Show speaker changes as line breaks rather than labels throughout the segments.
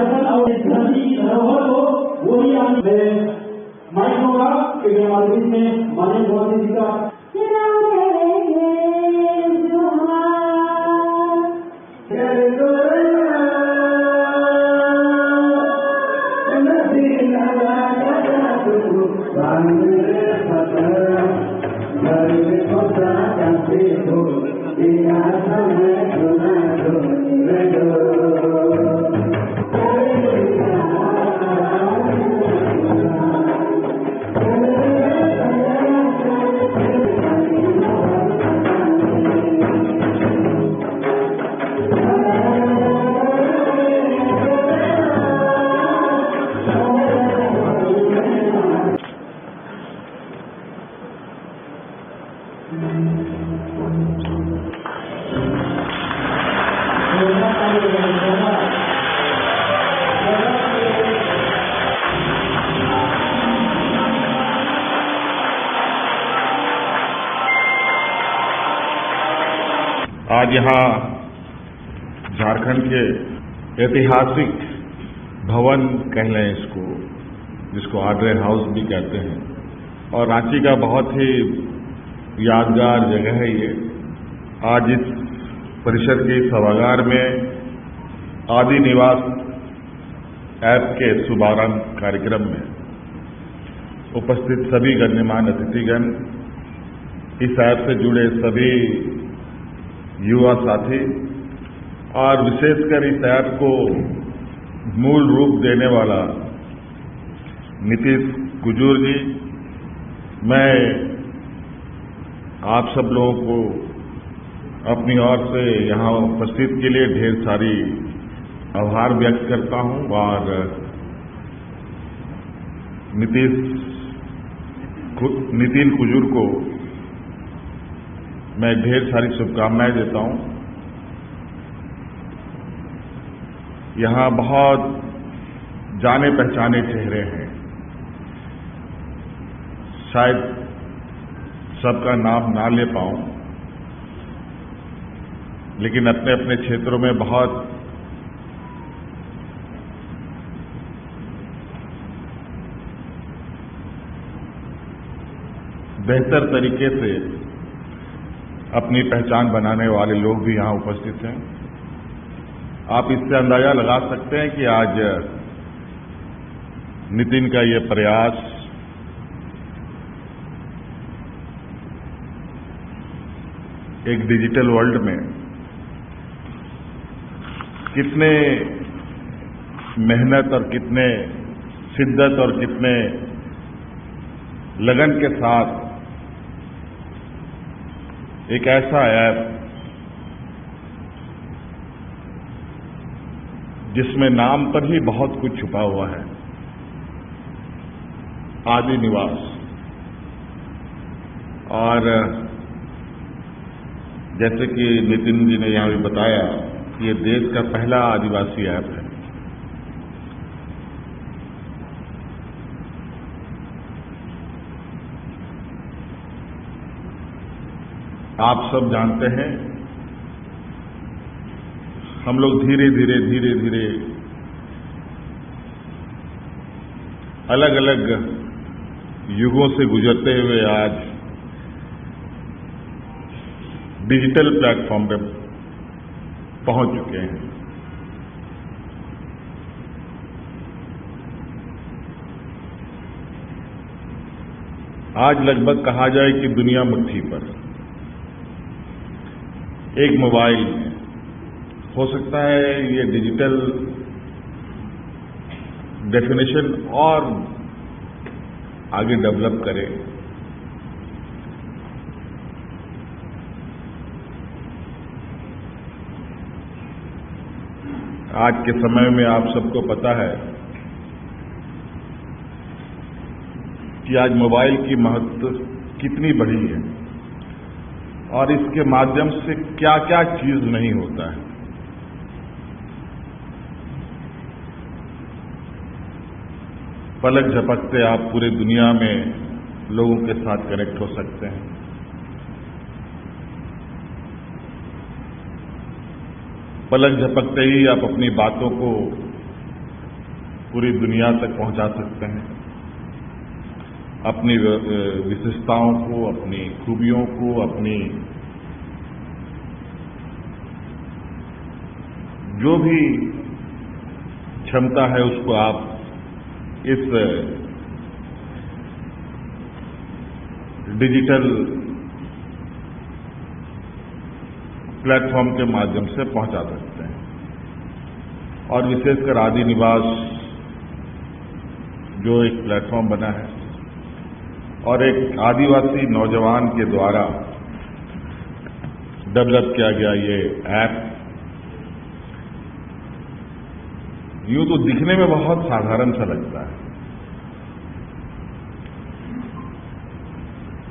दरअसल और इस धरती की धरोहर को वही आने माइक होगा कि हमारे बीच में माननीय मुख्यमंत्री जी का
आज यहाँ झारखंड के ऐतिहासिक भवन कह लें इसको, जिसको आड्रे हाउस भी कहते हैं, और रांची का बहुत ही यादगार जगह है ये। आज इस परिषद के सभागार में आदि निवास ऐप के शुभारंभ कार्यक्रम में उपस्थित सभी गण्यमान्य अतिथिगण, इस ऐप से जुड़े सभी युवा साथी और विशेषकर इस ऐप को मूल रूप देने वाला नीतीश कुजूर जी, मैं आप सब लोगों को अपनी ओर से यहाँ उपस्थित के लिए ढेर सारी आभार व्यक्त करता हूँ और नितिन कुजूर को मैं ढेर सारी शुभकामनाएं देता हूं। यहां बहुत जाने पहचाने चेहरे हैं, शायद सबका नाम ना ले पाऊं, लेकिन अपने अपने क्षेत्रों में बहुत बेहतर तरीके से अपनी पहचान बनाने वाले लोग भी यहां उपस्थित हैं। आप इससे अंदाजा लगा सकते हैं कि आज नितिन का ये प्रयास एक डिजिटल वर्ल्ड में कितने मेहनत और कितने शिद्दत और कितने लगन के साथ एक ऐसा ऐप जिसमें नाम पर ही बहुत कुछ छुपा हुआ है, आदि निवास, और जैसे कि नितिन जी ने यहां भी बताया, ये देश का पहला आदिवासी ऐप है। आप सब जानते हैं, हम लोग धीरे धीरे अलग अलग युगों से गुजरते हुए आज डिजिटल प्लेटफॉर्म पर पहुंच चुके हैं। आज लगभग कहा जाए कि दुनिया मुट्ठी पर, एक मोबाइल में। हो सकता है ये डिजिटल डेफिनेशन और आगे डेवलप करे। आज के समय में आप सबको पता है कि आज मोबाइल की महत्व कितनी बढ़ी है और इसके माध्यम से क्या क्या चीज नहीं होता है। पलक झपकते आप पूरे दुनिया में लोगों के साथ कनेक्ट हो सकते हैं। पलक झपकते ही आप अपनी बातों को पूरी दुनिया तक पहुंचा सकते हैं, अपनी विशेषताओं को, अपनी खूबियों को, अपनी जो भी क्षमता है उसको आप इस डिजिटल प्लेटफॉर्म के माध्यम से पहुंचा सकते हैं। और विशेषकर आदि निवास जो एक प्लेटफॉर्म बना है और एक आदिवासी नौजवान के द्वारा डेवलप किया गया ये ऐप, यूं तो दिखने में बहुत साधारण सा लगता है,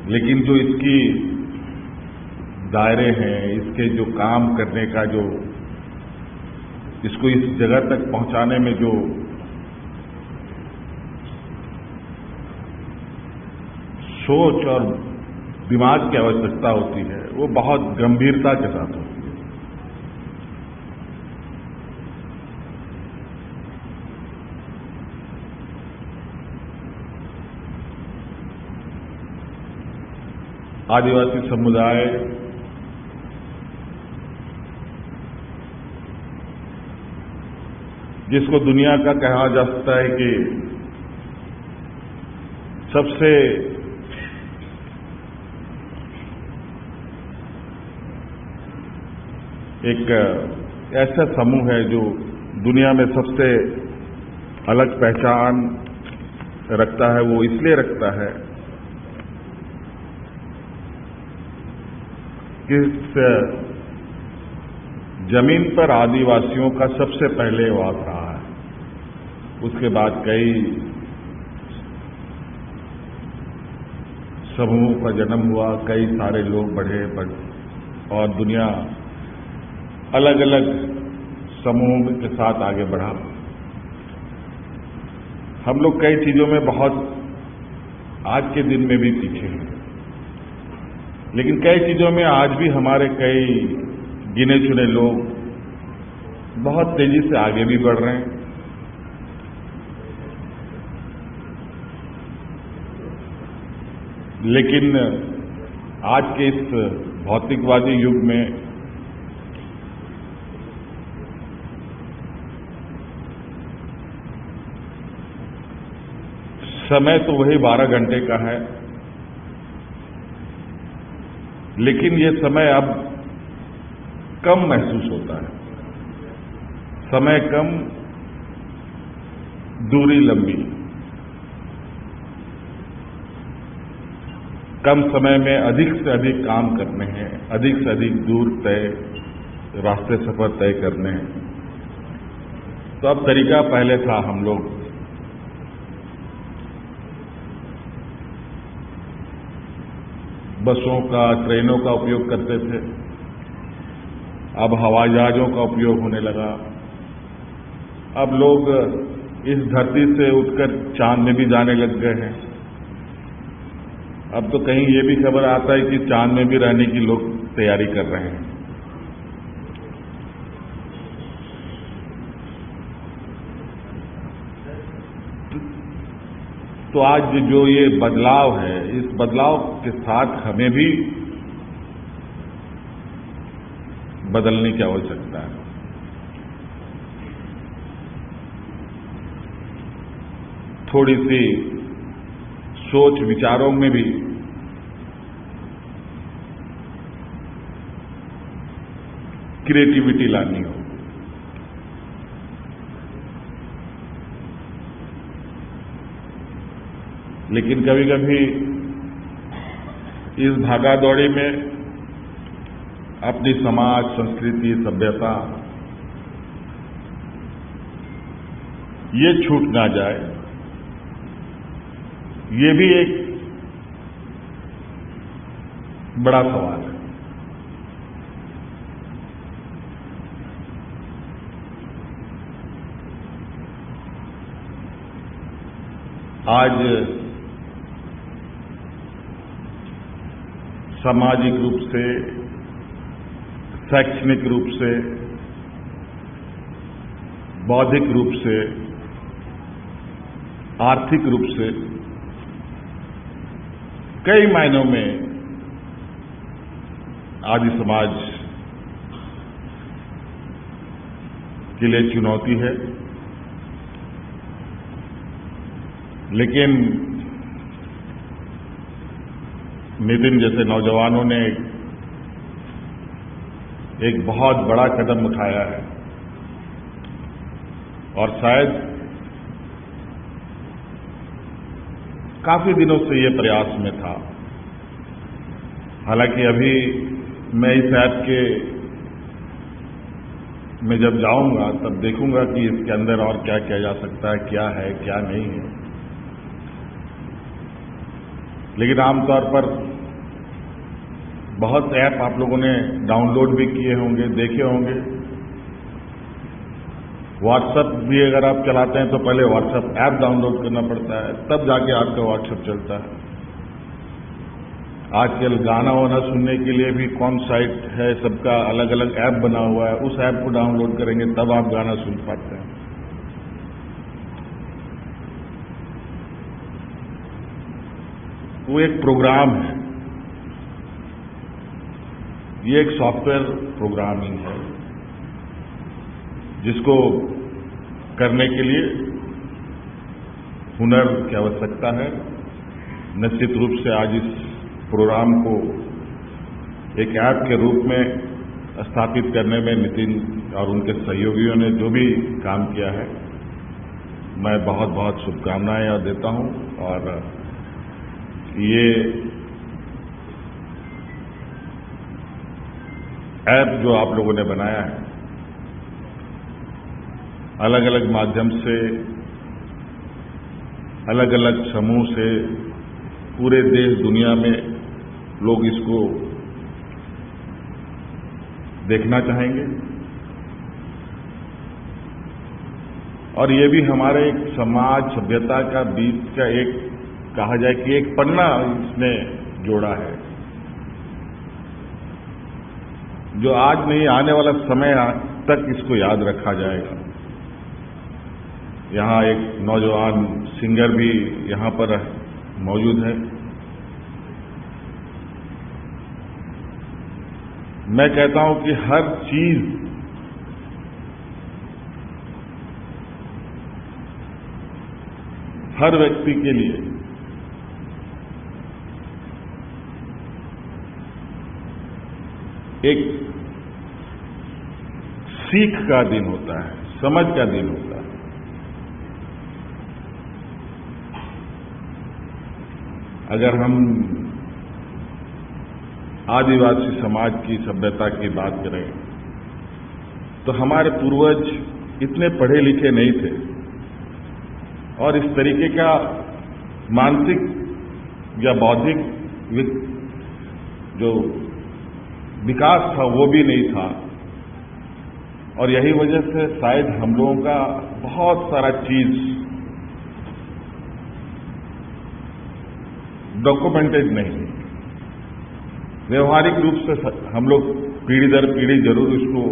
लेकिन जो इसकी दायरे हैं, इसके जो काम करने का जो इसको इस जगह तक पहुंचाने में जो सोच और दिमाग की आवश्यकता होती है वो बहुत गंभीरता के साथ होती है। आदिवासी समुदाय जिसको दुनिया का कहा जा सकता है कि सबसे एक ऐसा समूह है जो दुनिया में सबसे अलग पहचान रखता है, वो इसलिए रखता है कि इस जमीन पर आदिवासियों का सबसे पहले वास रहा है। उसके बाद कई समूहों का जन्म हुआ, कई सारे लोग बढ़े और दुनिया अलग अलग समूहों के साथ आगे बढ़ा। हम लोग कई चीजों में बहुत आज के दिन में भी पीछे हैं, लेकिन कई चीजों में आज भी हमारे कई गिने चुने लोग बहुत तेजी से आगे भी बढ़ रहे हैं। लेकिन आज के इस भौतिकवादी युग में समय तो वही 12 घंटे का है, लेकिन ये समय अब कम महसूस होता है। समय कम, दूरी लंबी। कम समय में अधिक से अधिक काम करने हैं, अधिक से अधिक दूर रास्ते सफर तय करने हैं। तो अब तरीका पहले था, हम लोग बसों का, ट्रेनों का उपयोग करते थे। अब हवाई जहाजों का उपयोग होने लगा। अब लोग इस धरती से उठकर चांद में भी जाने लग गए हैं। अब तो कहीं ये भी खबर आता है कि चांद में भी रहने की लोग तैयारी कर रहे हैं। तो आज जो ये बदलाव है, इस बदलाव के साथ हमें भी बदलने की आवश्यकता है। थोड़ी सी सोच विचारों में भी क्रिएटिविटी लानी हो। लेकिन कभी कभी इस भागादौड़ी में अपनी समाज, संस्कृति, सभ्यता ये छूट ना जाए, ये भी एक बड़ा सवाल है। आज सामाजिक रूप से, शैक्षणिक रूप से, बौद्धिक रूप से आर्थिक रूप से कई मायनों में आदि समाज के लिए चुनौती है, लेकिन नितिन जैसे नौजवानों ने एक बहुत बड़ा कदम उठाया है और शायद काफी दिनों से ये प्रयास में था। हालांकि अभी मैं इस ऐप के में जब जाऊंगा तब देखूंगा कि इसके अंदर और क्या किया जा सकता है, क्या है क्या नहीं है। लेकिन आमतौर पर बहुत ऐप आप लोगों ने डाउनलोड भी किए होंगे, देखे होंगे। व्हाट्सएप भी अगर आप चलाते हैं तो पहले व्हाट्सएप ऐप डाउनलोड करना पड़ता है, तब जाके आपका व्हाट्सएप चलता है। आजकल गाना वाना सुनने के लिए भी कौन साइट है, सबका अलग अलग ऐप बना हुआ है, उस ऐप को डाउनलोड करेंगे तब आप गाना सुन पाते हैं। वो एक प्रोग्राम है, ये एक सॉफ्टवेयर प्रोग्रामिंग है जिसको करने के लिए हुनर की आवश्यकता है। निश्चित रूप से आज इस प्रोग्राम को एक ऐप के रूप में स्थापित करने में नितिन और उनके सहयोगियों ने जो भी काम किया है, मैं बहुत बहुत शुभकामनाएं देता हूं। और ये ऐप जो आप लोगों ने बनाया है, अलग अलग माध्यम से, अलग अलग समूह से पूरे देश दुनिया में लोग इसको देखना चाहेंगे और ये भी हमारे एक समाज सभ्यता का बीच का एक कहा जाए कि एक पन्ना इसने जोड़ा है जो आज नहीं आने वाला समय तक इसको याद रखा जाएगा। यहां एक नौजवान सिंगर भी यहां पर मौजूद है। मैं कहता हूं कि हर चीज हर व्यक्ति के लिए एक सीख का दिन होता है, समझ का दिन होता है। अगर हम आदिवासी समाज की सभ्यता की बात करें तो हमारे पूर्वज इतने पढ़े लिखे नहीं थे और इस तरीके का मानसिक या बौद्धिक जो विकास था वो भी नहीं था और यही वजह से शायद हम लोगों का बहुत सारा चीज डॉक्यूमेंटेड नहीं। व्यवहारिक रूप से हम लोग पीढ़ी दर पीढ़ी जरूर इसको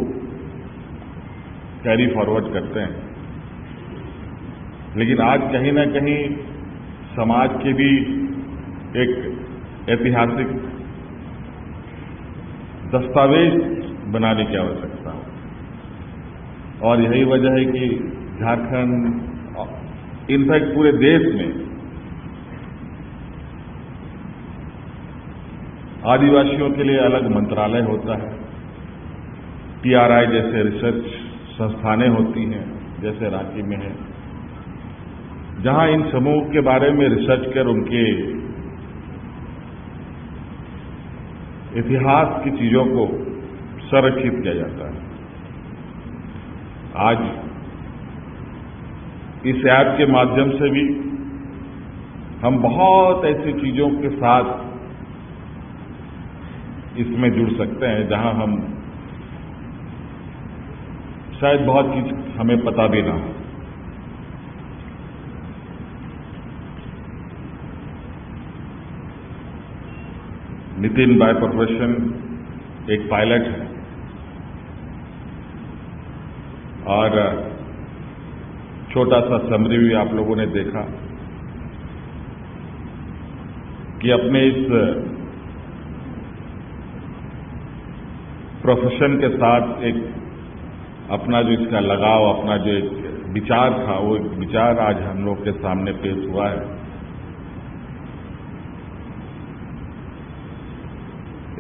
कैरी फॉरवर्ड करते हैं, लेकिन आज कहीं ना कहीं समाज के भी एक ऐतिहासिक दस्तावेज बनाने की आवश्यकता है और यही वजह है कि झारखंड इनफैक्ट पूरे देश में आदिवासियों के लिए अलग मंत्रालय होता है, TRI जैसे रिसर्च संस्थानें होती हैं जैसे रांची में है, जहां इन समूह के बारे में रिसर्च कर उनके इतिहास की चीजों को संरक्षित किया जाता है। आज इस ऐप के माध्यम से भी हम बहुत ऐसी चीजों के साथ इसमें जुड़ सकते हैं जहां हम शायद बहुत चीज हमें पता भी ना हो। नितिन बाय प्रोफेशन एक पायलट है और छोटा सा समरी भी आप लोगों ने देखा कि अपने इस प्रोफेशन के साथ एक अपना जो इसका लगाव, अपना जो एक विचार था, वो एक विचार आज हम लोग के सामने पेश हुआ है।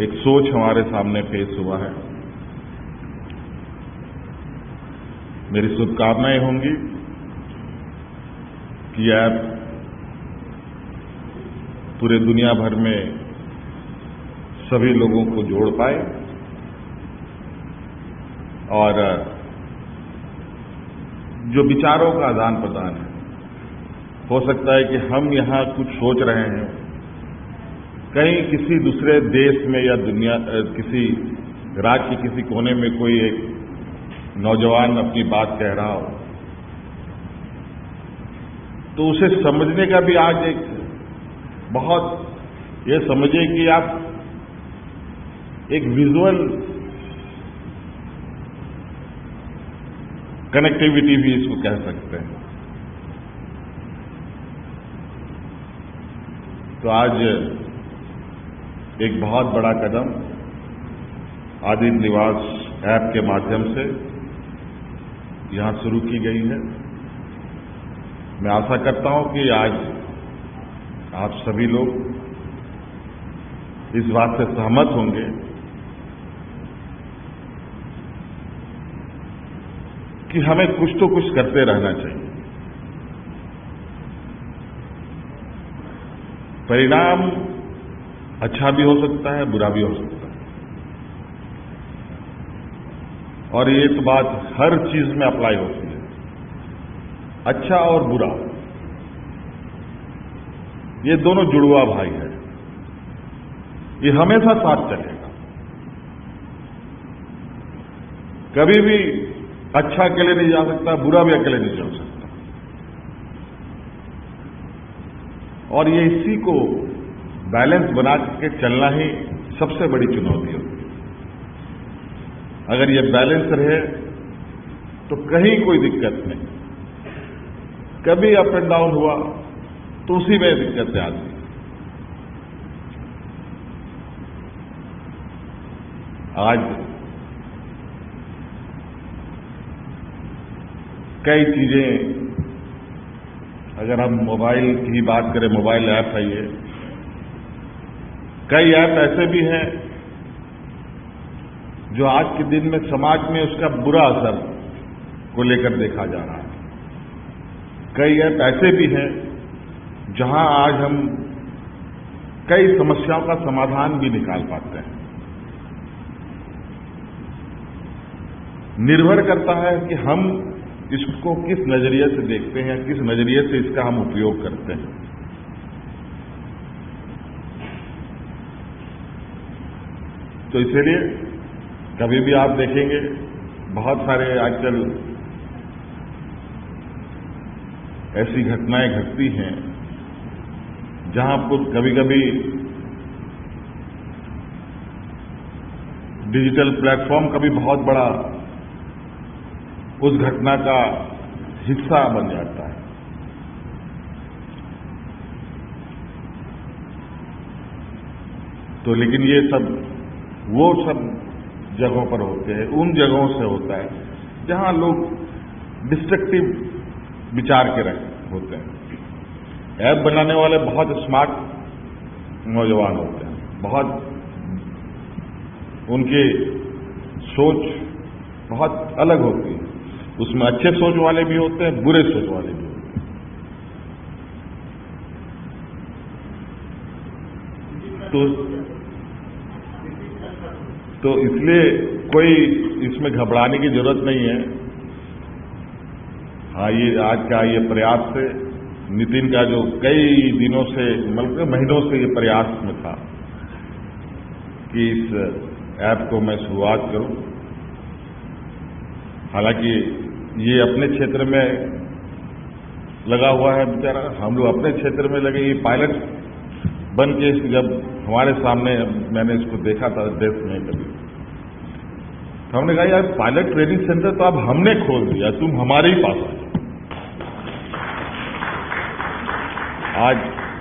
एक सोच हमारे सामने पेश हुआ है। मेरी शुभकामनाएं होंगी कि ऐप पूरे दुनिया भर में सभी लोगों को जोड़ पाए और जो विचारों का आदान प्रदान है, हो सकता है कि हम यहां कुछ सोच रहे हैं, कहीं किसी दूसरे देश में या दुनिया किसी राज्य के किसी कोने में कोई एक नौजवान अपनी बात कह रहा हो, तो उसे समझने का भी आज एक बहुत ये समझिए कि आप एक विजुअल कनेक्टिविटी भी इसको कह सकते हैं। तो आज एक बहुत बड़ा कदम आदित्य निवास ऐप के माध्यम से यहां शुरू की गई है। मैं आशा करता हूं कि आज आप सभी लोग इस बात से सहमत होंगे कि हमें कुछ तो कुछ करते रहना चाहिए। परिणाम अच्छा भी हो सकता है, बुरा भी हो सकता है, और ये तो बात हर चीज में अप्लाई होती है। अच्छा और बुरा ये दोनों जुड़वा भाई है, ये हमेशा साथ चलेगा। कभी भी अच्छा अकेले नहीं जा सकता, बुरा भी अकेले नहीं जा सकता, और ये इसी को बैलेंस बना के चलना ही सबसे बड़ी चुनौती होती है। अगर ये बैलेंस रहे तो कहीं कोई दिक्कत नहीं, कभी अप एंड डाउन हुआ तो उसी में दिक्कतें आती हैं। आज कई चीजें, अगर हम मोबाइल की बात करें, मोबाइल ऐप है ये, कई ऐप ऐसे भी हैं जो आज के दिन में समाज में उसका बुरा असर को लेकर देखा जा रहा है। कई ऐप ऐसे भी हैं जहां आज हम कई समस्याओं का समाधान भी निकाल पाते हैं। निर्भर करता है कि हम इसको किस नजरिए से देखते हैं, किस नजरिए से इसका हम उपयोग करते हैं। तो इसीलिए कभी भी आप देखेंगे बहुत सारे आजकल ऐसी घटनाएं घटती हैं जहां पर कभी कभी डिजिटल प्लेटफॉर्म का भी बहुत बड़ा उस घटना का हिस्सा बन जाता है। तो लेकिन ये सब वो सब जगहों पर होते हैं, उन जगहों से होता है जहां लोग डिस्ट्रक्टिव विचार के होते हैं। ऐप बनाने वाले बहुत स्मार्ट नौजवान होते हैं, बहुत उनकी सोच बहुत अलग होती है। उसमें अच्छे सोच वाले भी होते हैं, बुरे सोच वाले भी होते हैं। तो इसलिए कोई इसमें घबराने की जरूरत नहीं है। हाँ, ये आज का ये प्रयास से नितिन का जो कई दिनों से, मतलब महीनों से ये प्रयास में था कि इस ऐप को मैं शुरुआत करूं। हालांकि ये अपने क्षेत्र में लगा हुआ है बेचारा, हम लोग अपने क्षेत्र में लगे। ये पायलट बन के जब हमारे सामने मैंने इसको देखा था देश में कभी, तो हमने कहा यार पायलट ट्रेनिंग सेंटर तो अब हमने खोल दिया, तुम हमारे ही पास आ जाओ। आज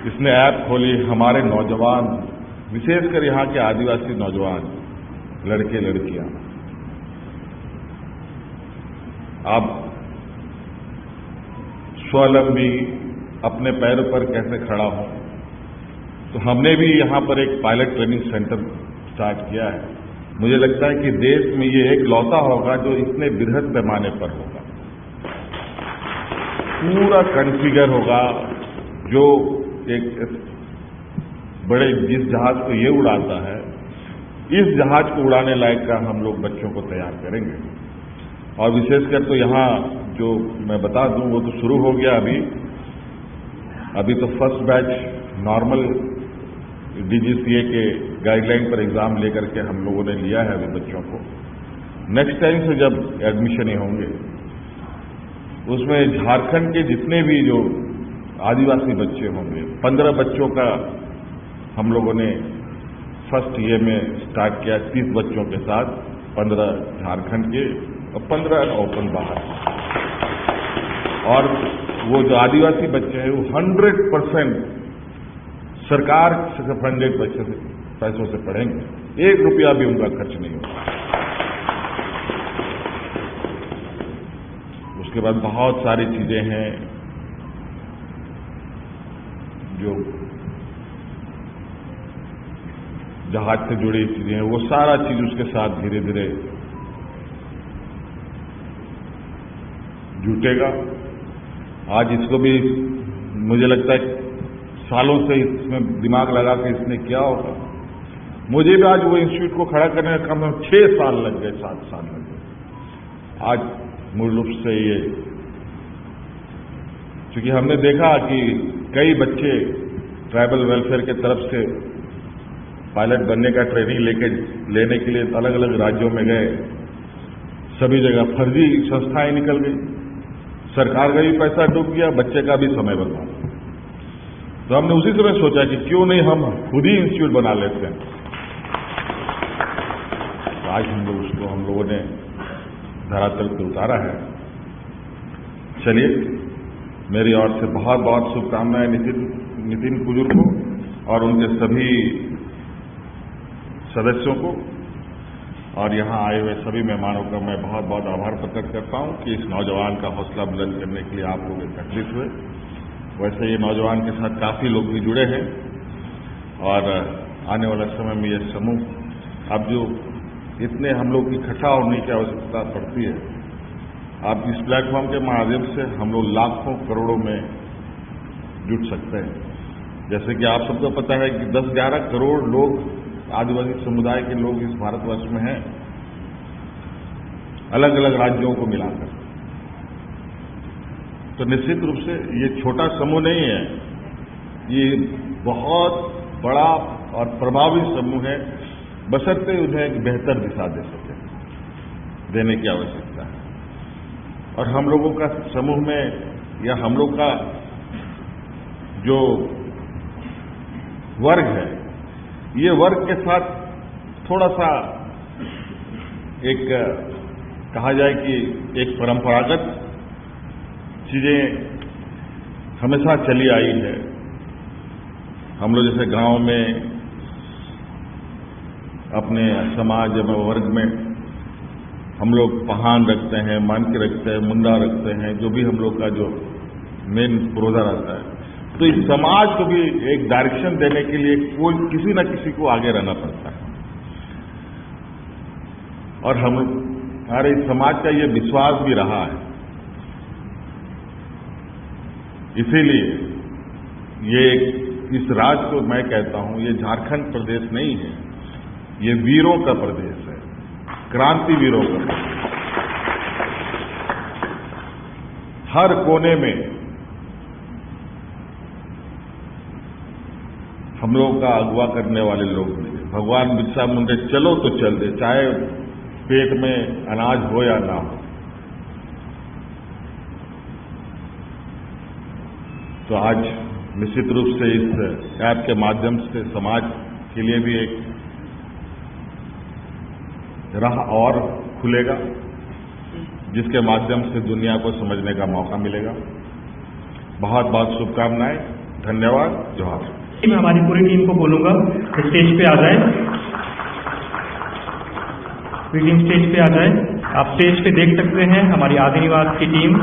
इसने ऐप खोली, हमारे नौजवान, विशेषकर यहाँ के आदिवासी नौजवान लड़के लड़कियां अब स्वावलंबी अपने पैरों पर कैसे खड़ा हो, तो हमने भी यहाँ पर एक पायलट ट्रेनिंग सेंटर स्टार्ट किया है। मुझे लगता है कि देश में ये एक लौता होगा जो इतने बृहद पैमाने पर होगा, पूरा कॉन्फ़िगर होगा, जो एक बड़े जिस जहाज को ये उड़ाता है, इस जहाज को उड़ाने लायक का हम लोग बच्चों को तैयार करेंगे। और विशेषकर तो यहाँ जो मैं बता दूं वो तो शुरू हो गया अभी तो फर्स्ट बैच नॉर्मल डीजीसीए के गाइडलाइन पर एग्जाम लेकर के हम लोगों ने लिया है अभी बच्चों को। नेक्स्ट टाइम से जब एडमिशन ही होंगे उसमें झारखंड के जितने भी जो आदिवासी बच्चे होंगे, 15 बच्चों का हम लोगों ने फर्स्ट ईयर में स्टार्ट किया, 30 बच्चों के साथ, 15 झारखंड के और 15 ओपन बाहर। और वो जो आदिवासी बच्चे हैं वो 100% सरकार से फंडेड पैसों से पढ़ेंगे, 1 रुपया भी उनका खर्च नहीं होगा। उसके बाद बहुत सारी चीजें हैं जो जहाज से जुड़ी चीजें हैं, वो सारा चीज उसके साथ धीरे धीरे जुटेगा। आज इसको भी मुझे लगता है सालों से इसमें दिमाग लगा के इसने किया होगा। मुझे भी आज वो इंस्टीट्यूट को खड़ा करने में कम से कम 6 साल लग गए, 7 साल लग गए। आज मूल रूप से ये, क्योंकि हमने देखा कि कई बच्चे ट्राइबल वेलफेयर के तरफ से पायलट बनने का ट्रेनिंग लेने के लिए अलग अलग राज्यों में गए, सभी जगह फर्जी संस्थाएं निकल गई, सरकार का भी पैसा डूब गया, बच्चे का भी समय बर्बाद। तो हमने उसी समय सोचा कि क्यों नहीं हम खुद ही इंस्टीट्यूट बना लेते हैं। तो आज हम लोगों ने धरातल पे उतारा है। चलिए, मेरी ओर से बहुत बहुत शुभकामनाएं नितिन कुजूर को और उनके सभी सदस्यों को, और यहाँ आए हुए सभी मेहमानों का मैं बहुत बहुत आभार प्रकट करता हूँ कि इस नौजवान का हौसला बुलंद करने के लिए आप लोग एकत्रित हुए। वैसे ये नौजवान के साथ काफी लोग भी जुड़े हैं और आने वाले समय में ये समूह अब जो इतने हम लोग इकट्ठा होने की आवश्यकता पड़ती है, आप इस प्लेटफॉर्म के माध्यम से हम लोग लाखों करोड़ों में जुट सकते हैं। जैसे कि आप सबको पता है कि 10-11 करोड़ लोग, आदिवासी समुदाय के लोग इस भारतवर्ष में हैं, अलग अलग राज्यों को मिलाकर। तो निश्चित रूप से ये छोटा समूह नहीं है, ये बहुत बड़ा और प्रभावी समूह है, बशर्ते उन्हें एक बेहतर दिशा दे सके, देने की आवश्यकता है। और हम लोगों का समूह में या हम लोग का जो वर्ग है, ये वर्ग के साथ थोड़ा सा एक कहा जाए कि एक परंपरागत चीजें हमेशा चली आई है। हम लोग जैसे गांव में अपने समाज में वर्ग में हम लोग पहान रखते हैं, मानके रखते हैं, मुंडा रखते हैं, जो भी हम लोग का जो मेन पुरोधा रहता है। तो इस समाज को भी एक डायरेक्शन देने के लिए कोई किसी न किसी को आगे रहना पड़ता है। और हमारे इस समाज का ये विश्वास भी रहा है। इसीलिए ये इस राज्य को मैं कहता हूं, ये झारखंड प्रदेश नहीं है, ये वीरों का प्रदेश है, क्रांति वीरों का। हर कोने में हम लोगों का अगवा करने वाले लोग मिले। भगवान बिरसा मुंडा चलो तो चल दे, चाहे पेट में अनाज हो या ना हो। तो आज निश्चित रूप से इस ऐप के माध्यम से समाज के लिए भी एक राह और खुलेगा, जिसके माध्यम से दुनिया को समझने का मौका मिलेगा। बहुत बहुत शुभकामनाएं। धन्यवाद। जोहार।
मैं हमारी पूरी टीम को बोलूंगा स्टेज पे आ जाए, टीम स्टेज पे आ जाए। आप स्टेज पे देख सकते हैं हमारी आदिनिवास की टीम